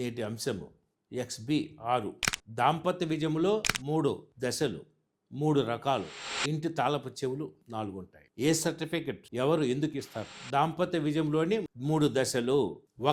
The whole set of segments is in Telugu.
నేటి అంశము XB 6. దాంపత్య విజయములో 3 దశలు, 3 రకాలు. ఇంటి తాళపు చెవులు 4 ఉంటాయి. ఏ సర్టిఫికెట్ ఎవరు ఎందుకు ఇస్తారు? దాంపత్య విజయంలోని 3 దశలు.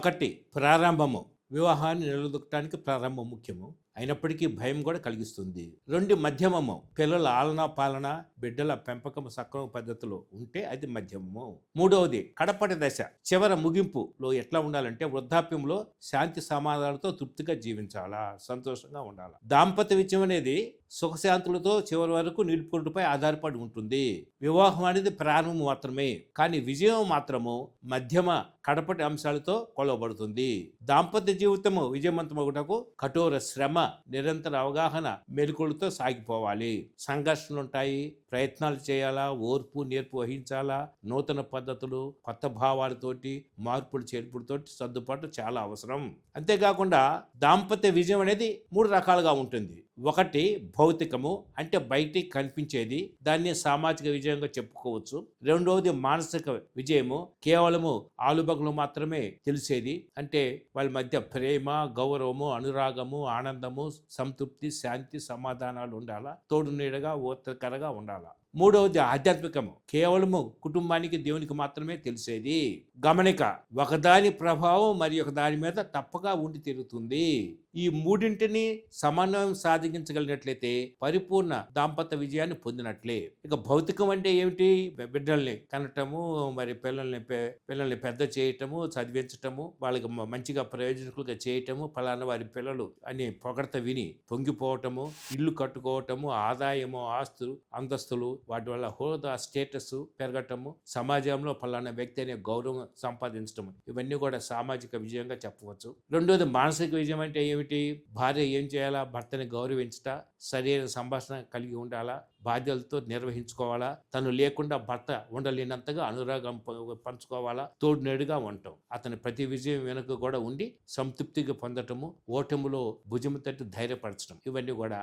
1. ప్రారంభము. వివాహాన్ని నిలదొక్కడానికి ప్రారంభం ముఖ్యము, అయినప్పటికీ భయం కూడా కలిగిస్తుంది. 2. మధ్యమము. పిల్లల ఆలన పాలన, బిడ్డల పెంపకం సక్రమ పద్ధతిలో ఉంటే అది మధ్యమము. 3వది కడపటి దశ, చివర ముగింపులో ఎట్లా ఉండాలంటే వృద్ధాప్యంలో శాంతి సమాధానాలతో తృప్తిగా జీవించాలా, సంతోషంగా ఉండాలా. దాంపత్య విజయం అనేది సుఖశాంతులతో చివరి వరకు నిలుపుకుంటుపై ఆధారపడి ఉంటుంది. వివాహం అనేది ప్రారంభం మాత్రమే, కానీ విజయం మాత్రము మధ్యమ కడపటి అంశాలతో కొలవబడుతుంది. దాంపత్య జీవితము విజయవంతమగుటకు కఠోర శ్రమ, నిరంతర అవగాహన, మెలకువలతో సాగిపోవాలి. సంఘర్షణలు ఉంటాయి, ప్రయత్నాలు చేయాలా, ఓర్పు నేర్పు వహించాలా, నూతన పద్ధతులు, కొత్త భావాలతోటి, మార్పులు చేర్పులతోటి సర్దుబాటు చాలా అవసరం. అంతేకాకుండా దాంపత్య విజయం అనేది 3 రకాలుగా ఉంటుంది. 1. భౌతికము, అంటే బయటికి కనిపించేది, దాన్ని సామాజిక విజయంగా చెప్పుకోవచ్చు. 2వది మానసిక విజయము, కేవలము ఆలుబగలు మాత్రమే తెలిసేది, అంటే వాళ్ళ మధ్య ప్రేమ, గౌరవము, అనురాగము, ఆనందము, సంతృప్తి, శాంతి, సమాధానాలు ఉండాలా, తోడు నీడగా ఓర్తకరగా ఉండాలా. 3వది ఆధ్యాత్మికము, కేవలము కుటుంబానికి దేవునికి మాత్రమే తెలిసేది. గమనిక, ఒకదాని ప్రభావం మరి ఒక దాని మీద తప్పగా ఉండి తిరుగుతుంది. ఈ మూడింటిని సమన్వయం సాధించగలిగినట్లయితే పరిపూర్ణ దాంపత్య విజయాన్ని పొందినట్లే. ఇక భౌతికం అంటే ఏమిటి? బిడ్డల్ని కనటము, మరి పిల్లల్ని పెద్ద చేయటము, చదివించటము, వాళ్ళకి మంచిగా ప్రయోజనకులుగా చేయటము, ఫలానా వారి పిల్లలు అని పొగడత విని పొంగిపోవటము, ఇల్లు కట్టుకోవటము, ఆదాయము, ఆస్తులు, అంతస్తులు, వాటి వల్ల హోదా, స్టేటస్ పెరగటము, సమాజంలో ఫలానా వ్యక్తి అనే గౌరవం సంపాదించటము, ఇవన్నీ కూడా సామాజిక విజయంగా చెప్పవచ్చు. 2వది మానసిక విజయం అంటే ఏమిటి? భార్య ఏం చేయాలా? భర్తని గౌరవించట, సరైన సంభాషణ కలిగి ఉండాలా, బాధ్యతలతో నిర్వహించుకోవాలా, తను లేకుండా భర్త ఉండలేనంతగా అనురాగం పంచుకోవాలా, తోడు నేడుగా ఉండటం, అతని ప్రతి విజయం వెనుక కూడా ఉండి సంతృప్తిగా పొందటము, ఓటములో భుజము తట్టి ధైర్యపరచడం, ఇవన్నీ కూడా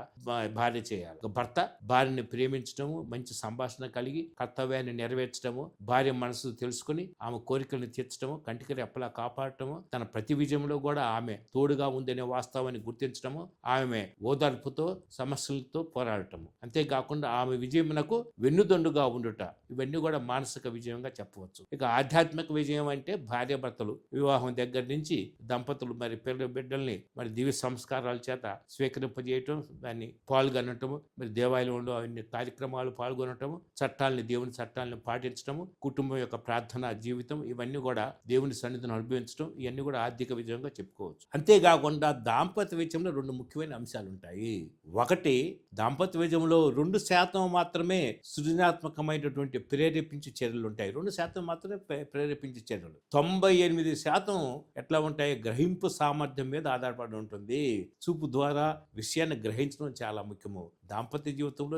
భార్య చేయాలి. భర్త భార్యని ప్రేమించడము, మంచి సంభాషణ కలిగి కర్తవ్యాన్ని నెరవేర్చడము, భార్య మనసు తెలుసుకుని ఆమె కోరికలను తీర్చడము, కంటికి రెప్పలా కాపాడటము, తన ప్రతి విజయంలో కూడా ఆమె తోడుగా ఉందనే వాస్తవాన్ని గుర్తించడము, ఆమె ఓదార్పుతో సమస్యలతో పోరాడటము, అంతేకాకుండా ఆమె విజయమునకు వెన్నుదొండుగా ఉండుట, ఇవన్నీ కూడా మానసిక విజయంగా చెప్పవచ్చు. ఇక ఆధ్యాత్మిక విజయం అంటే భార్యాభర్తలు వివాహం దగ్గర నుంచి దంపతులు మరి బిడ్డల్ని మరి దివ్య సంస్కారాల చేత స్వీకరింపజేయటం, దాన్ని పాల్గొనటము, మరి దేవాలయంలో అన్ని కార్యక్రమాలు పాల్గొనటము, దేవుని చట్టాలను పాటించటము, కుటుంబం యొక్క ప్రార్థన జీవితం, ఇవన్నీ కూడా దేవుని సన్నిధిని అనుభవించడం, ఇవన్నీ కూడా ఆర్థిక విజయంగా చెప్పుకోవచ్చు. అంతేకాకుండా దాంపత్య విజయంలో 2 ముఖ్యమైన అంశాలు ఉంటాయి. 1. దాంపత్య విజయంలో 2% మాత్రమే సృజనాత్మకమైనటువంటి ప్రేరేపించే చర్యలు ఉంటాయి. 2% మాత్రమే ప్రేరేపించే చర్యలు. 98% ఎట్లా ఉంటాయి? గ్రహింపు సామర్థ్యం మీద ఆధారపడి ఉంటుంది. చూపు ద్వారా విషయాన్ని గ్రహించడం చాలా ముఖ్యము. దాంపత్య జీవితంలో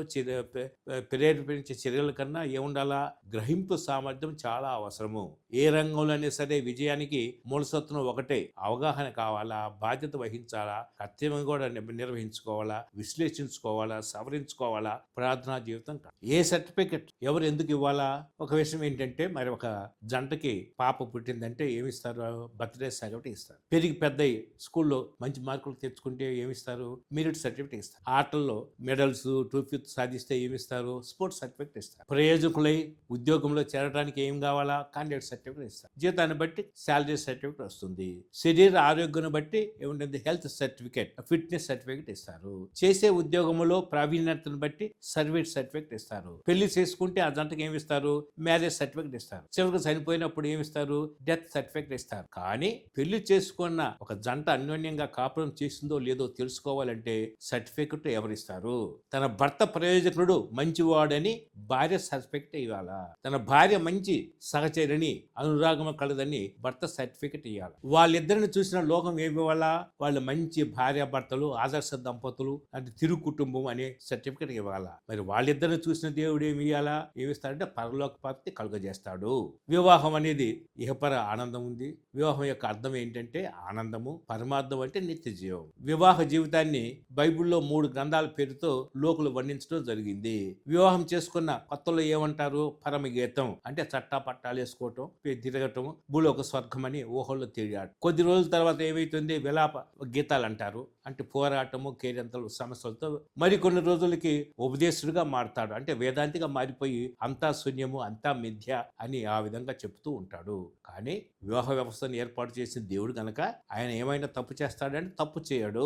ప్రేరేపించే చర్యల కన్నా ఏముండాలా? గ్రహింపు సామర్థ్యం చాలా అవసరము. ఏ రంగంలోనే సరే విజయానికి మూలసత్వం ఒకటే, అవగాహన కావాలా, బాధ్యత వహించాలా, కర్తవ్యం కూడా నిర్వహించుకోవాలా, విశ్లేషించుకోవాలా, సవరించుకోవాలా. ప్రార్థనా జీవితం ఏ సర్టిఫికెట్ ఎవరు ఎందుకు ఇవ్వాలా? ఒక విషయం ఏంటంటే, మరి ఒక జంటకి పాప పుట్టిందంటే ఏమిస్తారు? బర్త్డే సర్టిఫికేట్ ఇస్తారు. పెరిగి పెద్ద స్కూల్లో మంచి మార్కులు తెచ్చుకుంటే ఏమిస్తారు? మెరిట్ సర్టిఫికేట్ ఇస్తారు. ఆటల్లో మెడల్స్, ట్రోఫీస్ సాధిస్తే ఏమిస్తారు? స్పోర్ట్స్ సర్టిఫికేట్ ఇస్తారు. ప్రయోజకులై ఉద్యోగంలో చేరడానికి ఏం కావాలా? క్యాండిడేట్ సర్టిఫికేట్ ఇస్తారు. జీతాన్ని బట్టి శాలరీ సర్టిఫికేట్ వస్తుంది. శరీర ఆరోగ్యాన్ని బట్టి ఏముంటుంది? హెల్త్ సర్టిఫికేట్, ఫిట్నెస్ సర్టిఫికేట్ ఇస్తారు. చేసే ఉద్యోగంలో ప్రావీణ్యతను బట్టి సర్వీస్ సర్టిఫికేట్ ఇస్తారు. పెళ్లి చేసుకుంటే ఆ జంటకి ఏమి ఇస్తారు? మ్యారేజ్ సర్టిఫికేట్ ఇస్తారు. చివరికి చనిపోయినప్పుడు ఏమిస్తారు? డెత్ సర్టిఫికేట్ ఇస్తారు. కానీ పెళ్లి చేసుకున్న ఒక జంట అన్యోన్యంగా కాపురం చేసిందో లేదో తెలుసుకోవాలంటే సర్టిఫికేట్ ఎవరిస్తారు? తన భర్త ప్రయోజకుడు మంచివాడని భార్య సర్టిఫికేట్ ఇవ్వాలా? తన భార్య మంచి సహచరిని, అనురాగం కలదని భర్త సర్టిఫికేట్ ఇవ్వాలి. వాళ్ళిద్దరిని చూసిన లోకం ఏమి ఇవ్వాలా? వాళ్ళు మంచి భార్య భర్తలు, ఆదర్శ దంపతులు, అంటే తిరు కుటుంబం అనే సర్టిఫికేట్ ఇవ్వాలా? మరి వాళ్ళిద్దరిని చూసిన దేవుడు ఏమి ఇవ్వాలా? ఏమిస్తాడంటే పరలోక ప్రాప్తి కలుగజేస్తాడు. వివాహం అనేది ఇహపర ఆనందం ఉంది. వివాహం యొక్క అర్థం ఏంటంటే ఆనందము, పరమార్థం అంటే నిత్య జీవం. వివాహ జీవితాన్ని బైబిల్లో 3 గ్రంథాల పేరుతో లోకులు వర్ణించడం జరిగింది. వివాహం చేసుకున్న కొత్తలో ఏమంటారు? పరమగీతం అంటే చట్టా పట్టాలు వేసుకోవటం, తిరగటం, భూలోక స్వర్గం అని ఊహల్లో తేడాడు. కొద్ది రోజుల తర్వాత ఏమైతుంది? విలాప గీతాలు అంటారు. అంటే పోరాటము, కేరింతలు, సమస్యలతో మరికొన్ని రోజులకి ఉపదేశుడిగా మారుతాడు. అంటే వేదాంతిగా మారిపోయి అంతా శూన్యము, అంతా మిథ్య అని ఆ విధంగా చెప్తూ ఉంటాడు. కానీ వివాహ వ్యవస్థను ఏర్పాటు చేసిన దేవుడు గనక ఆయన ఏమైనా తప్పు చేస్తాడంటే తప్పు చేయడు.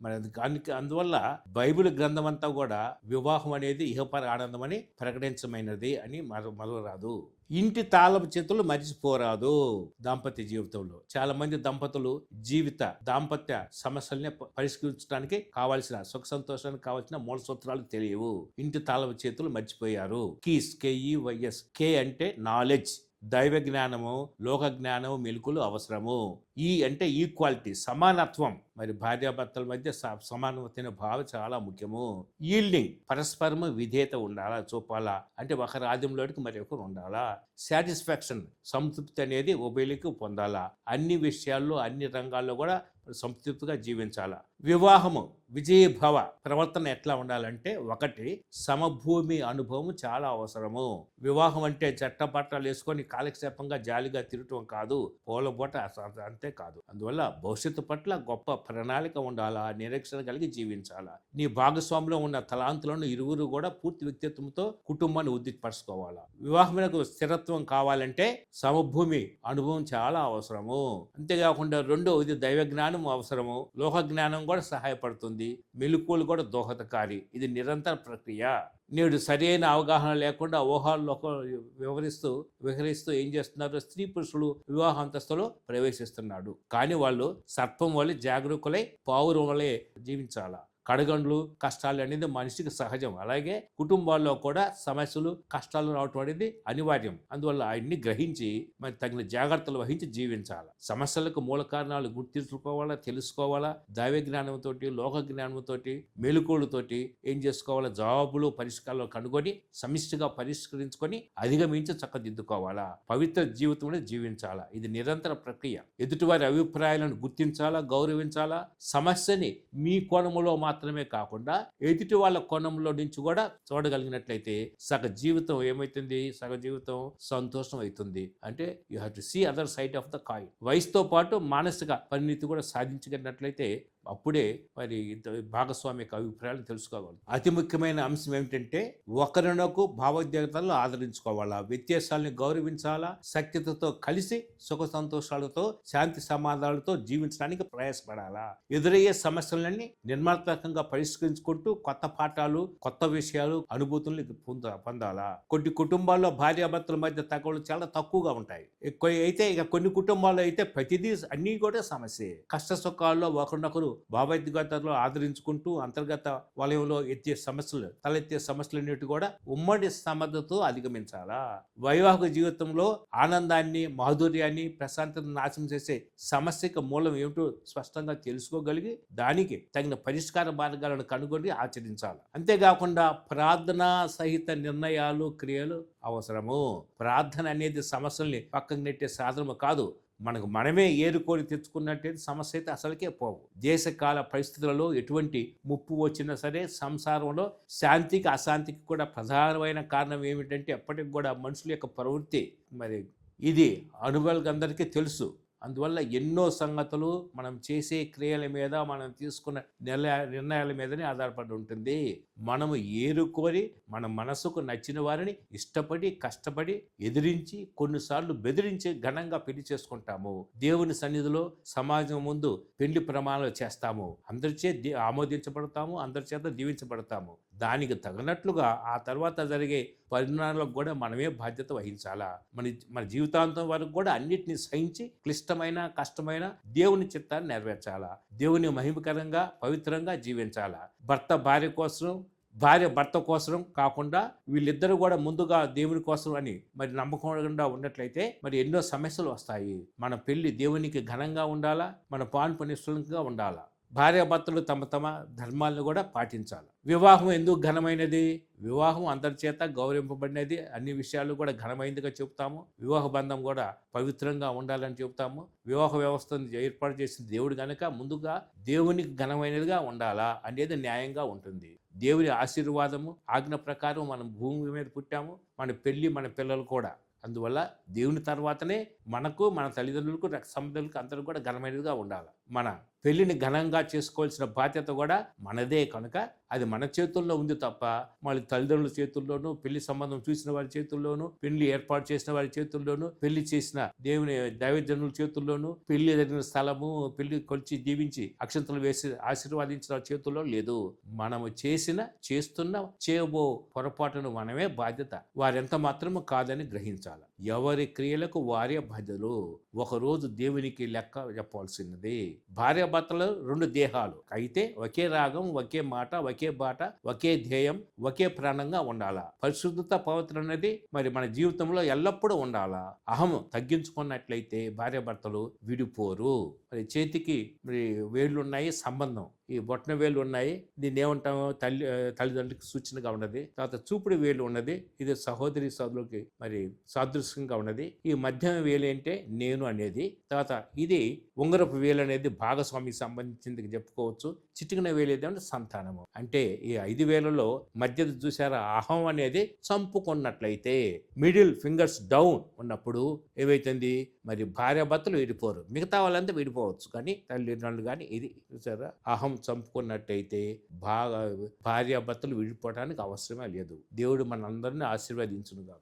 మరి అందువల్ల బైబిల్ గ్రంథం అంతా కూడా వివాహం అనేది ఇహపర ఆనందం అని ప్రకటించమైనది అని మరవరాదు. ఇంటి తాళపు చేతులు మరిచిపోరాదు. దాంపత్య జీవితంలో చాలా మంది దంపతులు దాంపత్య సమస్యల్ని పరిష్కరించడానికి కావాల్సిన సుఖ సంతోషానికి కావాల్సిన మూల సూత్రాలు తెలియవు. ఇంటి తాళపు చేతులు మర్చిపోయారు. Keys, KEYS. కే అంటే నాలెడ్జ్, దైవ జ్ఞానము, లోక జ్ఞానము, మెలకులు అవసరము. ఈ అంటే ఈక్వాలిటీ, సమానత్వం. మరి భార్యాభర్తల మధ్య సమానమైన భావం చాలా ముఖ్యము. ఈల్డింగ్, పరస్పరము విధేయత ఉండాలా, చూపాలా. అంటే ఒకరి ఆద్యంలోకి మరి ఒకరు ఉండాలా. సాటిస్ఫాక్షన్, సంతృప్తి అనేది ఉభయలకు పొందాలా. అన్ని విషయాల్లో, అన్ని రంగాల్లో కూడా సంతృప్తిగా జీవించాలా. వివాహము విజయభవ ప్రవర్తన ఎట్లా ఉండాలంటే, ఒకటి, సమభూమి అనుభవం చాలా అవసరము. వివాహం అంటే చట్టపట్టాలు వేసుకొని కాలక్షేపంగా జాలిగా తిరగటం కాదు, పూలబోట అంతే కాదు. అందువల్ల భవిష్యత్తు పట్ల గొప్ప ప్రణాళిక ఉండాలా, నిరీక్షణ కలిగి జీవించాలా. నీ భాగస్వామిలో ఉన్న తలాంతులను ఇరువురు కూడా పూర్తి వ్యక్తిత్వంతో కుటుంబాన్ని ఉద్దిపరచుకోవాలా. వివాహమునకు స్థిరత్వం కావాలంటే సమభూమి అనుభవం చాలా అవసరము. అంతేకాకుండా రెండవది దైవ జ్ఞానం అవసరము. లోక జ్ఞానం కూడా సహాయపడుతుంది. మెలకువలు కూడా దోహదకారి. ఇది నిరంతర ప్రక్రియ. నేడు సరైన అవగాహన లేకుండా ఊహాల్లో విహరిస్తూ ఏం చేస్తున్నారు? స్త్రీ పురుషులు వివాహ అంతస్తులో ప్రవేశిస్తున్నాడు. కానీ వాళ్ళు సర్పం వలె జాగరూకులై పావురం వలె జీవించాలా. కడగండ్లు, కష్టాలు అనేది మనిషికి సహజం. అలాగే కుటుంబాల్లో కూడా సమస్యలు, కష్టాలు రావటం అనేది అనివార్యం. అందువల్ల ఆయన్ని గ్రహించి మరి తగిన జాగ్రత్తలు వహించి జీవించాలి. సమస్యలకు మూల కారణాలు గుర్తించుకోవాలా, తెలుసుకోవాలా. దైవ జ్ఞానంతో, లోక జ్ఞానంతో, మెలకువలతోటి ఏం చేసుకోవాలా? జవాబులు, పరిష్కారాలు కనుగొని సమిష్టిగా పరిష్కరించుకొని అధిగమించి చక్కదిద్దుకోవాలా. పవిత్ర జీవితంలో జీవించాలా. ఇది నిరంతర ప్రక్రియ. ఎదుటివారి అభిప్రాయాలను గుర్తించాలా, గౌరవించాలా. సమస్యని మీ కోణములో మాత్రమే కాకుండా ఎదుటి వాళ్ళ కోణంలో నుంచి కూడా చూడగలిగినట్లయితే సగ జీవితం ఏమవుతుంది? సగ జీవితం సంతోషం అవుతుంది. అంటే you have to see other side of the coin. వయసుతో పాటు మానసిక పరిణితి కూడా సాధించగలిగినట్లయితే అప్పుడే మరి భాగస్వామి యొక్క అభిప్రాయాలు తెలుసుకోవాలి. అతి ముఖ్యమైన అంశం ఏమిటంటే, ఒకరినొక భావోద్వేగాలను ఆదరించుకోవాలా, వ్యత్యాసాలను గౌరవించాలా, సఖ్యతతో కలిసి సుఖ సంతోషాలతో, శాంతి సమాధానాలతో జీవించడానికి ప్రయాసపడాలా. ఎదురయ్యే సమస్యలన్నీ నిర్మాణాత్మకంగా పరిష్కరించుకుంటూ కొత్త పాఠాలు, కొత్త విషయాలు, అనుభూతులను పొందాలా. కొన్ని కుటుంబాల్లో భార్యాభర్తల మధ్య తగవలు చాలా తక్కువగా ఉంటాయి. కొన్ని కుటుంబాల్లో అయితే ప్రతిదీ అన్నీ కూడా సమస్య. కష్ట సుఖాల్లో ఒకరినొకరు భావోద్వేగాలను ఆదరించుకుంటూ అంతర్గత వలయంలో తలెత్తే సమస్యలన్నిటి కూడా ఉమ్మడి సమర్థతో అధిగమించాలా. వైవాహిక జీవితంలో ఆనందాన్ని, మాధుర్యాన్ని, ప్రశాంతతను నాశనం చేసే సమస్యకు మూలం ఏమిటో స్పష్టంగా తెలుసుకోగలిగి దానికి తగిన పరిష్కార మార్గాలను కనుగొని ఆచరించాలి. అంతేకాకుండా ప్రార్థన సహిత నిర్ణయాలు, క్రియలు అవసరము. ప్రార్థన అనేది సమస్యల్ని పక్కకు నెట్టే సాధనము కాదు. మనమే ఏరుకోరి తెచ్చుకున్నట్టయితే సమస్య అయితే అసలుకే పోవు. దేశకాల పరిస్థితులలో ఎటువంటి ముప్పు వచ్చినా సరే సంసారంలో శాంతికి, అశాంతికి కూడా ప్రధానమైన కారణం ఏమిటంటే ఎప్పటికి కూడా మనుషుల యొక్క ప్రవృత్తి. మరి ఇది అనుభవాలకు అందరికీ తెలుసు. అందువల్ల ఎన్నో సంగతులు మనం చేసే క్రియల మీద, మనం తీసుకున్న నిర్ణయాల మీదనే ఆధారపడి ఉంటుంది. మనము ఏరుకోరి మన మనసుకు నచ్చిన వారిని ఇష్టపడి, కష్టపడి, ఎదిరించి, కొన్నిసార్లు బెదిరించి ఘనంగా పెళ్లి చేసుకుంటాము. దేవుని సన్నిధిలో, సమాజం ముందు పెళ్లి ప్రమాణాలు చేస్తాము. అందరిచే ఆమోదించబడతాము, అందరి చేత దీవించబడతాము. దానికి తగినట్లుగా ఆ తర్వాత జరిగే పరిణామాలకు కూడా మనమే బాధ్యత వహించాలా. మన జీవితాంతం వరకు కూడా అన్నిటినీ సహించి క్లిష్టమైన, కష్టమైన దేవుని చిత్తాన్ని నెరవేర్చాలా. దేవుని మహిమకరంగా, పవిత్రంగా జీవించాలా. భార్య భర్త కోసం కాకుండా వీళ్ళిద్దరూ కూడా ముందుగా దేవుని కోసం అని మరి నమ్మకంగా ఉన్నట్లయితే మరి ఎన్నో సమస్యలు వస్తాయి. మన పెళ్లి దేవునికి ఘనంగా ఉండాలా, మన పాన్పు నిష్ఠులంగా ఉండాలా. భార్యాభర్తలు తమ ధర్మాలను కూడా పాటించాలి. వివాహం ఎందుకు ఘనమైనది? వివాహం అందరి చేత గౌరవింపబడినది. అన్ని విషయాలు కూడా ఘనమైనదిగా చెబుతాము. వివాహ బంధం కూడా పవిత్రంగా ఉండాలని చెబుతాము. వివాహ వ్యవస్థను ఏర్పాటు చేసిన దేవుడు కనుక ముందుగా దేవునికి ఘనమైనదిగా ఉండాలా అనేది న్యాయంగా ఉంటుంది. దేవుని ఆశీర్వాదము ఆజ్ఞ ప్రకారం మనం భూమి మీద పుట్టాము. మన పెళ్ళి, మన పిల్లలు కూడా. అందువల్ల దేవుని తర్వాతనే మనకు, మన తల్లిదండ్రులకు, రక్త సంబంధులకు అందరూ కూడా ఘనమైనదిగా ఉండాలి. మన పెళ్లిని ఘనంగా చేసుకోవాల్సిన బాధ్యత కూడా మనదే కనుక అది మన చేతుల్లో ఉంది తప్ప మళ్ళీ తల్లిదండ్రుల చేతుల్లోనూ, పెళ్లి సంబంధం చూసిన వారి చేతుల్లోనూ, పెళ్లి ఏర్పాటు చేసిన వారి చేతుల్లోనూ, పెళ్లి చేసిన దేవుని దైవజనుల చేతుల్లోనూ, పెళ్లి జరిగిన స్థలము, పెళ్లి కొలిచి దీవించి అక్షంతలు వేసి ఆశీర్వాదించిన చేతుల్లో లేదు. మనము చేస్తున్న చేయబో పొరపాటును మనమే బాధ్యత. వారెంత మాత్రము కాదని గ్రహించాలి. ఎవరి క్రియలకు వారే బాధ్యులు. ఒకరోజు దేవునికి లెక్క చెప్పాల్సినది. భార్యాభర్తలు 2 దేహాలు అయితే ఒకే రాగం, ఒకే మాట, ఒకే బాట, ఒకే ధ్యేయం, ఒకే ప్రాణంగా ఉండాలా. పరిశుద్ధత, పవిత్ర అనేది మరి మన జీవితంలో ఎల్లప్పుడూ ఉండాలా. అహం తగ్గించుకున్నట్లయితే భార్యాభర్తలు విడిపోరు. మరి చేతికి మరి వేళ్ళు ఉన్నాయి, సంబంధం. ఈ బొట్టన వేలు ఉన్నాయి, దీన్ని ఏమంటాము, తల్లిదండ్రులకి సూచనగా ఉన్నది. తర్వాత చూపుడు వేలు ఉన్నది, ఇది సహోదరి సోదరులకి మరి సాదృశ్యంగా ఉన్నది. ఈ మధ్యమ వేలు అంటే నేను అనేది. తర్వాత ఇది ఉంగరపు వేలు అనేది భాగస్వామికి సంబంధించింది చెప్పుకోవచ్చు. చిటికిన వేలు ఏదంటే సంతానము. అంటే ఈ 5 వేలలో మధ్యది చూసారా, అహం అనేది చంపుకున్నట్లయితే, మిడిల్ ఫింగర్స్ డౌన్ ఉన్నప్పుడు ఏమైతుంది, మరి భార్యాభర్తలు విడిపోరు. మిగతా వాళ్ళంతా విడిపోవచ్చు, కానీ తల్లిదండ్రులు కానీ ఇది చూసారా, అహం చంపుకున్నట్టయితే భార్యాభర్తలు విడిపోవడానికి అవసరమే లేదు. దేవుడు మనందరినీ ఆశీర్వదించునుగా.